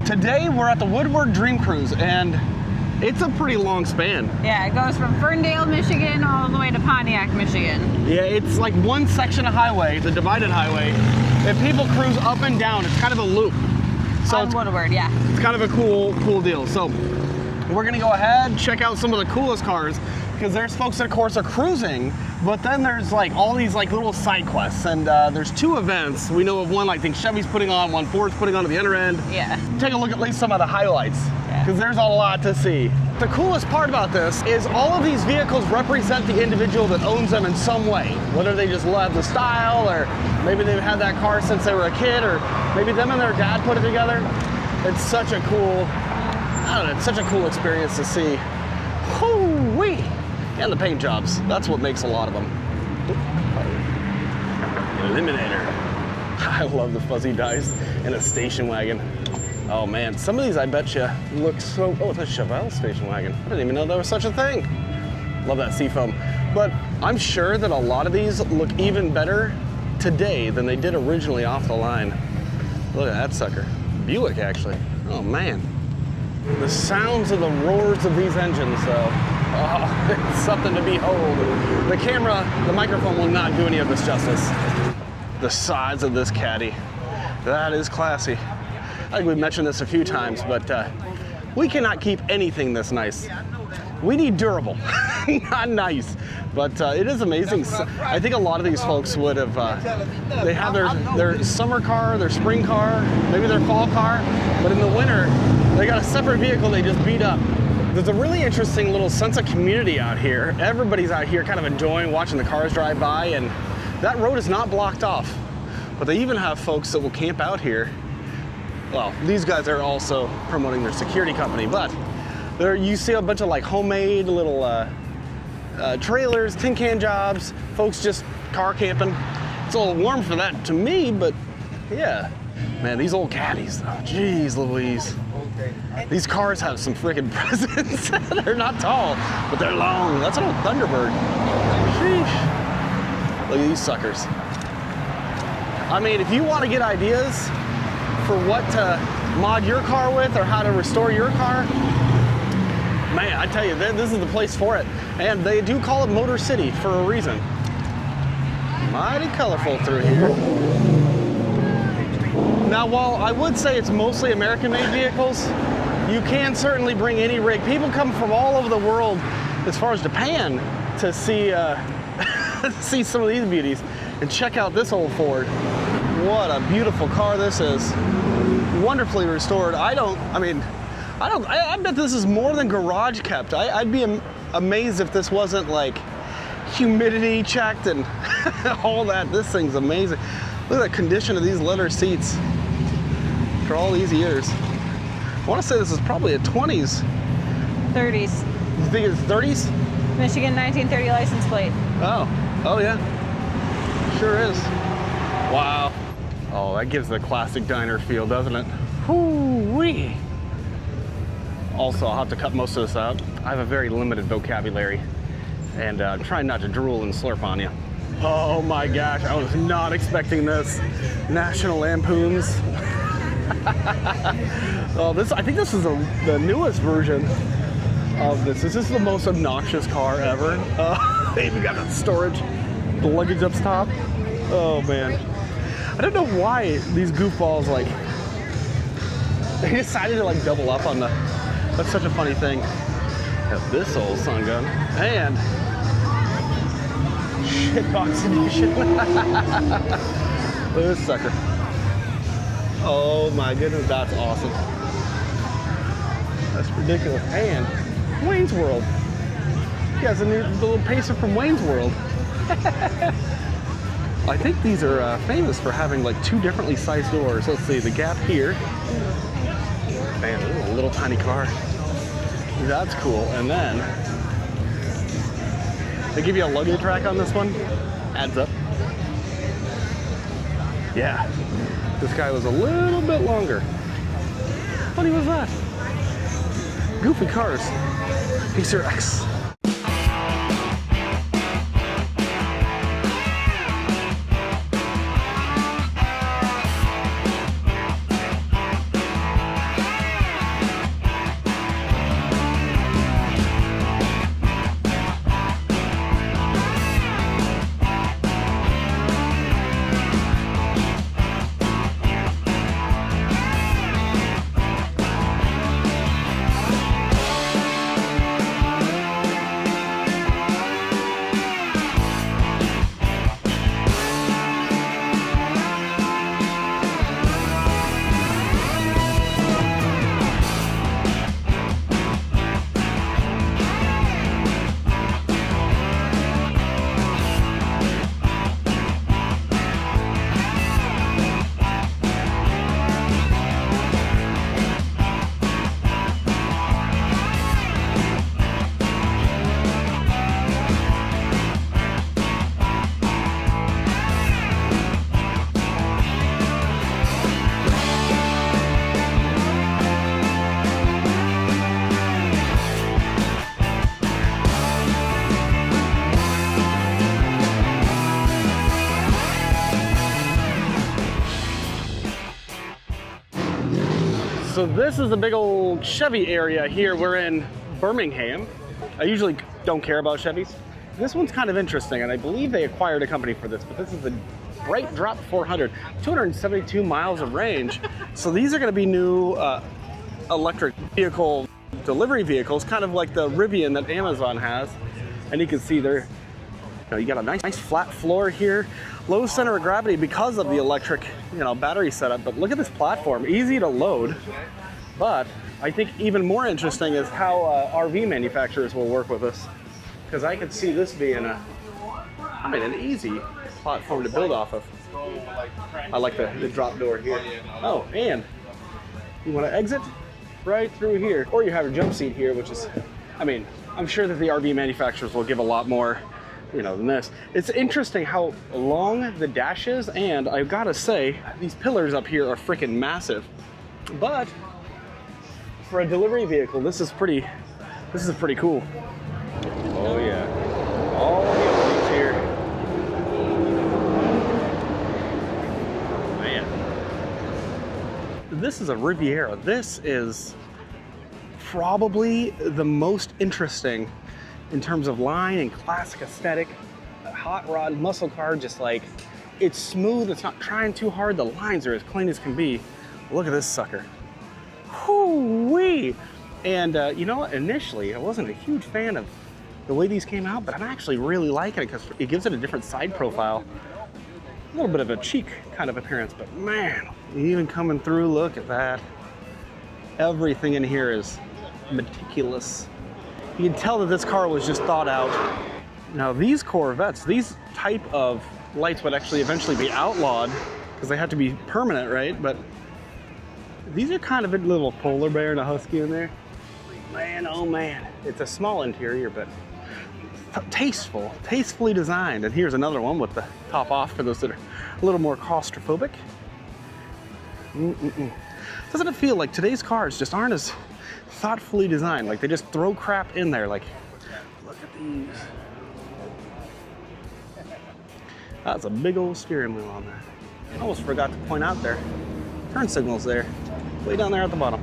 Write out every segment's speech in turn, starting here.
Today we're at the Woodward Dream Cruise, and it's a pretty long span. Yeah, it goes from Ferndale, Michigan, all the way to Pontiac, Michigan. Yeah, it's like one section of highway, the divided highway, and people cruise up and down. It's kind of a loop. So On Woodward, yeah. It's kind of a cool deal. So we're gonna go ahead, check out some of the coolest cars, because there's folks that of course are cruising, but then there's like all these like little side quests, and there's two events. We know of one, I think Chevy's putting on, one Ford's putting on at the other end. Yeah. Take a look at least some of the highlights, because there's a lot to see. The coolest part about this is all of these vehicles represent the individual that owns them in some way, whether they just love the style, or maybe they've had that car since they were a kid, or maybe them and their dad put it together. It's such a cool, I don't know, it's such a cool experience to see. Whoo-wee! And the paint jobs, that's what makes a lot of them. Eliminator. I love the fuzzy dice in a station wagon. Oh man, some of these I bet you look so, oh, it's a Chevelle station wagon. I didn't even know there was such a thing. Love that seafoam. But I'm sure that a lot of these look even better today than they did originally off the line. Look at that sucker. Buick actually, oh man. The sounds of the roars of these engines though. Oh, it's something to behold. The camera, the microphone will not do any of this justice. The size of this caddy, that is classy. I think we've mentioned this a few times, but we cannot keep anything this nice. We need durable, not nice. But it is amazing. I think a lot of these folks would have, they have their summer car, their spring car, maybe their fall car, but in the winter, they got a separate vehicle they just beat up. There's a really interesting little sense of community out here. Everybody's out here kind of enjoying watching the cars drive by, and that road is not blocked off. But they even have folks that will camp out here. Well, these guys are also promoting their security company, but there you see a bunch of like homemade little trailers, tin can jobs, folks just car camping. It's a little warm for that to me, but yeah. Man, these old caddies though, jeez Louise. These cars have some freaking presence. They're not tall, but they're long. That's an old Thunderbird. Sheesh. Look at these suckers. I mean, if you want to get ideas for what to mod your car with or how to restore your car, man, I tell you, this is the place for it. And they do call it Motor City for a reason. Mighty colorful through here. Now, while I would say it's mostly American-made vehicles, you can certainly bring any rig. People come from all over the world, as far as Japan, to see see some of these beauties. And check out this old Ford. What a beautiful car this is. Wonderfully restored. I bet this is more than garage kept. I'd be amazed if this wasn't like humidity checked and all that. This thing's amazing. Look at the condition of these leather seats for all these years. I want to say this is probably a 20s. 30s. You think it's 30s? Michigan 1930 license plate. Oh yeah. Sure is. Wow. Oh, that gives the classic diner feel, doesn't it? Whoo-wee. Also, I'll have to cut most of this out. I have a very limited vocabulary, and I'm trying not to drool and slurp on you. Oh my gosh, I was not expecting this. National Lampoons. Oh, I think this is the newest version of this. This is the most obnoxious car ever. They even got the storage, the luggage up top. Oh man. I don't know why these goofballs they decided to double up on that's such a funny thing. Got this old sun gun and shitbox edition. Look at this sucker. Oh my goodness, that's awesome. That's ridiculous. And Wayne's World. He has a new little pacer from Wayne's World. I think these are famous for having like 2 differently sized doors. Let's see, the gap here. Man, this is a little tiny car. That's cool. And then they give you a luggage rack on this one. Adds up. Yeah, this guy was a little bit longer. How funny was that? Goofy cars. Pacer X. So this is the big old Chevy area here. We're in Birmingham. I usually don't care about Chevys. This one's kind of interesting, and I believe they acquired a company for this, but this is the Bright Drop 400, 272 miles of range. So these are gonna be new electric vehicle delivery vehicles, kind of like the Rivian that Amazon has. And you can see there, you got a nice flat floor here, low center of gravity because of the electric, battery setup. But look at this platform, easy to load. But I think even more interesting is how RV manufacturers will work with this, because I could see this being an easy platform to build off of. I like the drop door here. Oh, and you want to exit right through here, or you have your jump seat here, which is, I'm sure that the RV manufacturers will give a lot more than this. It's interesting how long the dash is, and I've got to say, these pillars up here are freaking massive. But for a delivery vehicle, this is pretty cool. Oh yeah, all the options here. Man, this is a Riviera. This is probably the most interesting in terms of line and classic aesthetic. A hot rod muscle car, just like, it's smooth, it's not trying too hard, the lines are as clean as can be. Look at this sucker. Whoo-wee! And initially I wasn't a huge fan of the way these came out, but I'm actually really liking it because it gives it a different side profile. A little bit of a cheek kind of appearance, but man, even coming through, look at that. Everything in here is meticulous. You can tell that this car was just thought out. Now these Corvettes, these type of lights would actually eventually be outlawed because they have to be permanent, right? But these are kind of a little polar bear and a husky in there. Man, oh man. It's a small interior, but tastefully designed. And here's another one with the top off for those that are a little more claustrophobic. Doesn't it feel like today's cars just aren't as thoughtfully designed? Like they just throw crap in there. Like, look at these. That's a big old steering wheel on that. I almost forgot to point out there. Turn signals there, way down there at the bottom.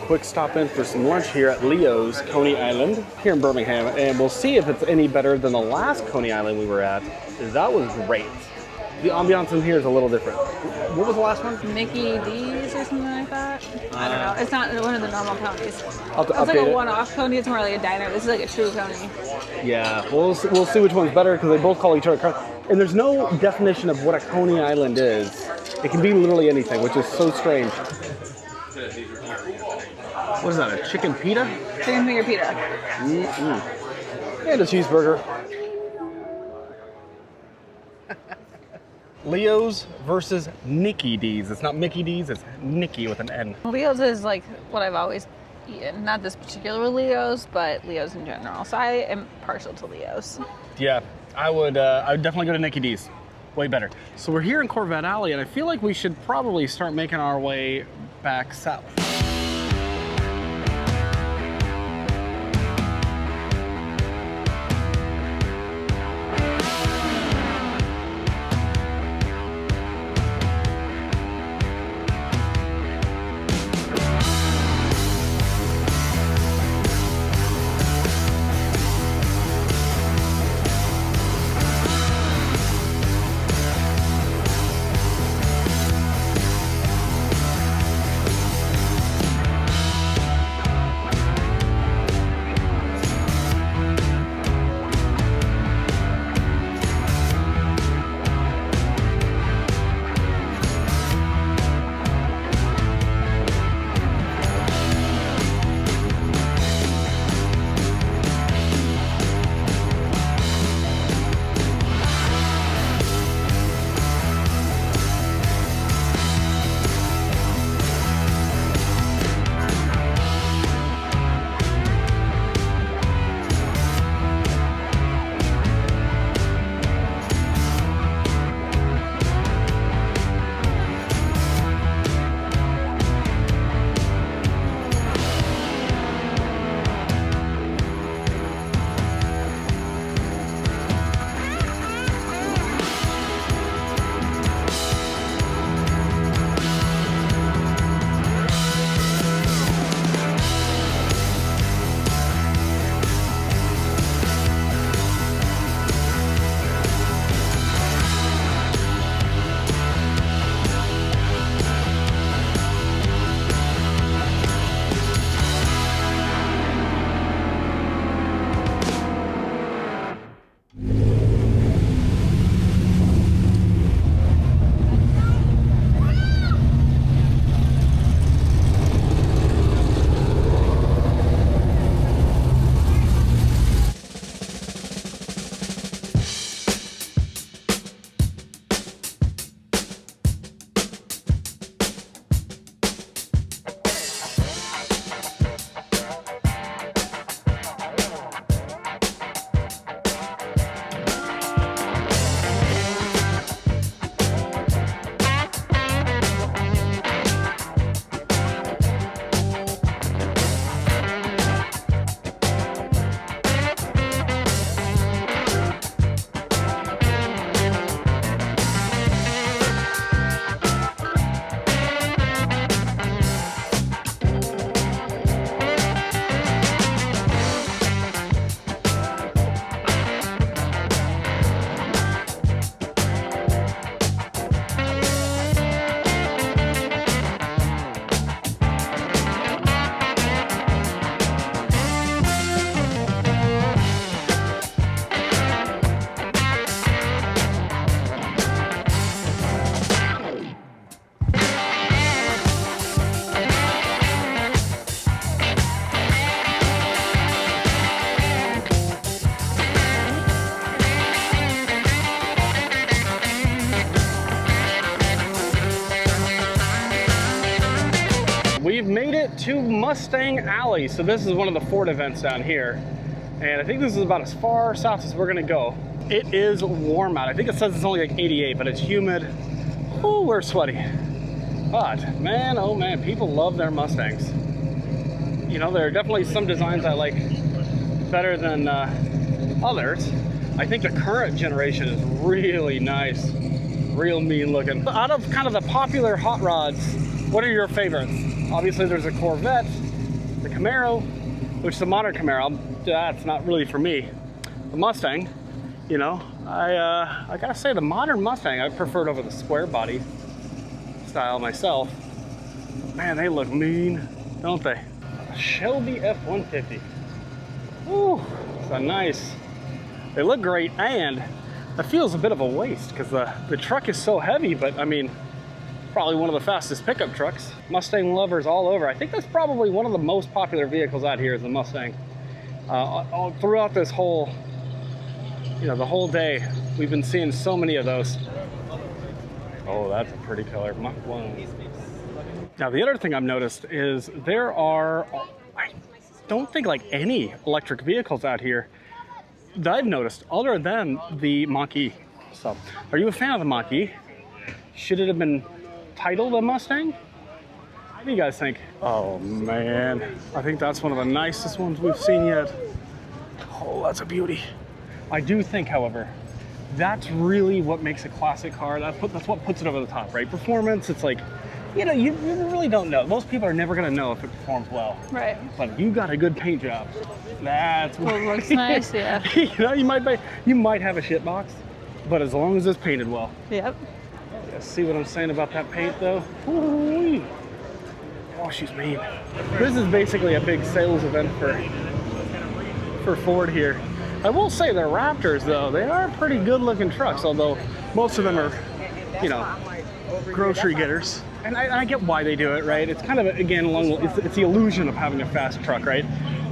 Quick stop in for some lunch here at Leo's Coney Island here in Birmingham, and we'll see if it's any better than the last Coney Island we were at. That was great. The ambiance in here is a little different. What was the last one? Mickey D's or something like that. I don't know. It's not one of the normal ponies. I'll It's like a one-off pony. It's more like a diner. This is like a true pony. Yeah, we'll see which one's better because they both call each other. And there's no definition of what a Coney Island is. It can be literally anything, which is so strange. What is that, a chicken pita? Chicken finger pita. And a cheeseburger. Leo's versus Nicky D's. It's not Mickey D's, it's Nicky with an N. Leo's is like what I've always eaten. Not this particular Leo's, but Leo's in general. So I am partial to Leo's. Yeah, I would definitely go to Nicky D's. Way better. So we're here in Corvette Alley, and I feel like we should probably start making our way back south. We've made it to Mustang Alley. So this is one of the Ford events down here. And I think this is about as far south as we're gonna go. It is warm out. I think it says it's only like 88, but it's humid. Oh, we're sweaty. But man, oh man, people love their Mustangs. You know, there are definitely some designs I like better than others. I think the current generation is really nice, real mean looking. Out of kind of the popular hot rods, what are your favorites? Obviously there's a Corvette, the Camaro, which is a modern Camaro. That's not really for me. The Mustang, you know, I gotta say, the modern Mustang, I preferred over the square body style myself. Man, they look mean, don't they? Shelby F-150. Ooh, so nice. They look great, and it feels a bit of a waste because the truck is so heavy, but I mean, probably one of the fastest pickup trucks. Mustang lovers all over. I think that's probably one of the most popular vehicles out here is the Mustang. All throughout this whole, the whole day, we've been seeing so many of those. Oh, that's a pretty color. Mach 1. Now, the other thing I've noticed is there are, I don't think like any electric vehicles out here that I've noticed other than the Mach E. So, are you a fan of the Mach E? Should it have been titled a Mustang? What do you guys think? Oh man, I think that's one of the nicest ones we've seen yet. Oh, that's a beauty. I do think, however, that's really what makes a classic car. That's what puts it over the top, right? Performance, it's like, you really don't know. Most people are never gonna know if it performs well. Right. But if you got a good paint job, that's what it looks nice, yeah. You might have a shit box, but as long as it's painted well. Yep. Yeah, see what I'm saying about that paint though? Ooh-wee. Oh, she's mean. This is basically a big sales event for Ford here. I will say the Raptors though, they are pretty good looking trucks, although most of them are, grocery getters. And I get why they do it, right? It's kind of, again, it's the illusion of having a fast truck, right?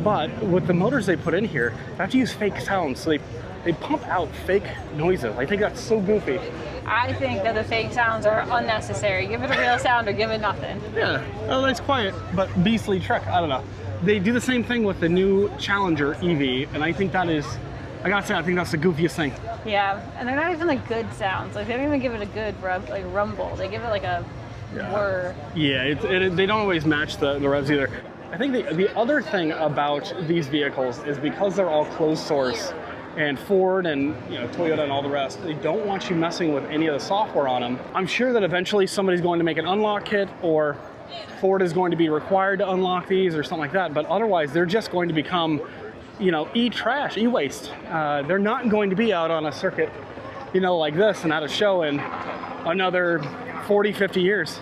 But with the motors they put in here, they have to use fake sounds. So they pump out fake noises. I think that's so goofy. I think that the fake sounds are unnecessary. Give it a real sound or give it nothing. Yeah, oh, nice quiet, but beastly truck. I don't know. They do the same thing with the new Challenger EV, and I think that is, I gotta say, I think that's the goofiest thing. Yeah, and they're not even like good sounds. Like they don't even give it a good rumble. They give it like a whir. Yeah, they don't always match the revs either. I think the other thing about these vehicles is because they're all closed source, and Ford and Toyota and all the rest, they don't want you messing with any of the software on them. I'm sure that eventually somebody's going to make an unlock kit, or Ford is going to be required to unlock these or something like that, but otherwise they're just going to become e-trash, e-waste. They're not going to be out on a circuit, like this and at a show in another 40, 50 years.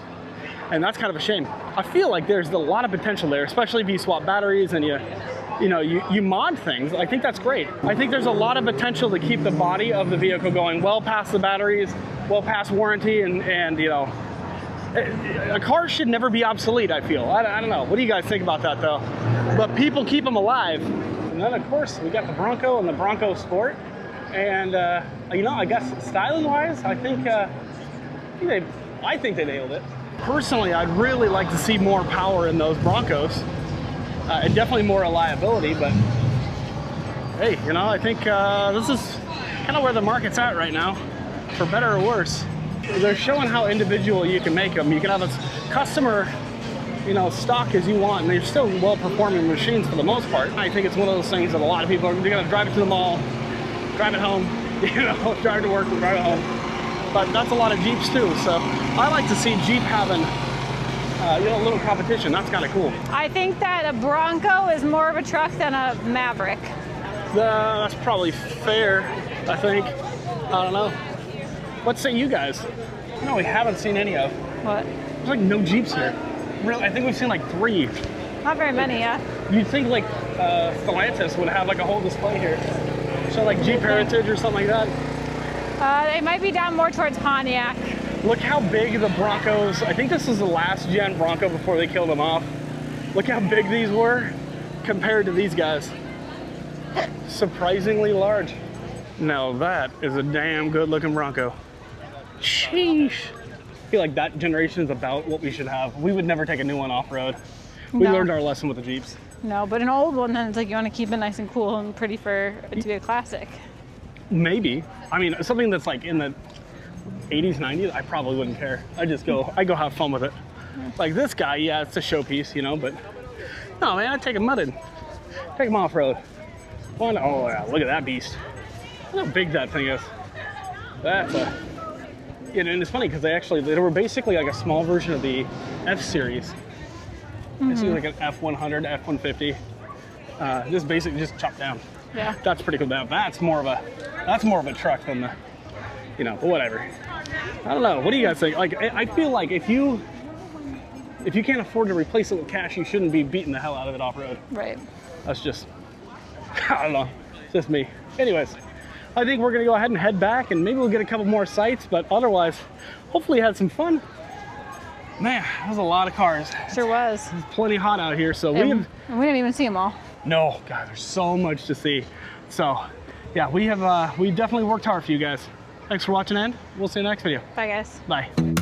And that's kind of a shame. I feel like there's a lot of potential there, especially if you swap batteries and you mod things. I think that's great. I think there's a lot of potential to keep the body of the vehicle going well past the batteries, well past warranty, and a car should never be obsolete, I feel. I don't know. What do you guys think about that though? But people keep them alive. And then of course we got the Bronco and the Bronco Sport. And I guess styling wise, I think they nailed it. Personally, I'd really like to see more power in those Broncos. And definitely more reliability, but hey, I think this is kind of where the market's at right now, for better or worse. They're showing how individual you can make them. You can have a customer, stock as you want, and they're still well-performing machines for the most part. I think it's one of those things that a lot of people are going to drive it to the mall, drive it home, drive to work and drive it home. But that's a lot of Jeeps too, so I like to see Jeep having a little competition. That's kind of cool. I think that a Bronco is more of a truck than a Maverick. That's probably fair, I think. I don't know. What say you guys? No, we haven't seen any of. What? There's like no Jeeps here. Really, I think we've seen like 3. Not very many, yeah. You'd think like Stellantis would have like a whole display here. So like Jeep Heritage or something like that. They might be down more towards Pontiac. Look how big the Broncos, I think this is the last gen Bronco before they killed them off. Look how big these were compared to these guys. Surprisingly large. Now that is a damn good looking Bronco. Sheesh. I feel like that generation is about what we should have. We would never take a new one off-road. We learned our lesson with the Jeeps. No, but an old one, then it's like you want to keep it nice and cool and pretty for it to be a classic. Maybe. I mean, something that's like in the 80s, 90s, I probably wouldn't care. I go have fun with it. Like this guy, yeah, it's a showpiece, but no, man, I'd take him mudded. Take him off-road. Oh yeah, look at that beast. Look how big that thing is. That's and it's funny because they were basically like a small version of the F-Series. Basically like an F100, F-150. Just basically just chopped down. Yeah. That's pretty cool. Now that's more of a That's more of a truck than the, you know, but whatever. I don't know. What do you guys think? Like, I feel like if you can't afford to replace it with cash, you shouldn't be beating the hell out of it off-road. Right. That's just, I don't know, it's just me. Anyways, I think we're gonna go ahead and head back and maybe we'll get a couple more sights, but otherwise, hopefully had some fun. Man, that was a lot of cars. Sure was. It's plenty hot out here, so And we didn't even see them all. no, God, there's so much to see. So, yeah, we definitely worked hard for you guys. Thanks for watching, and we'll see you in the next video. Bye, guys. Bye.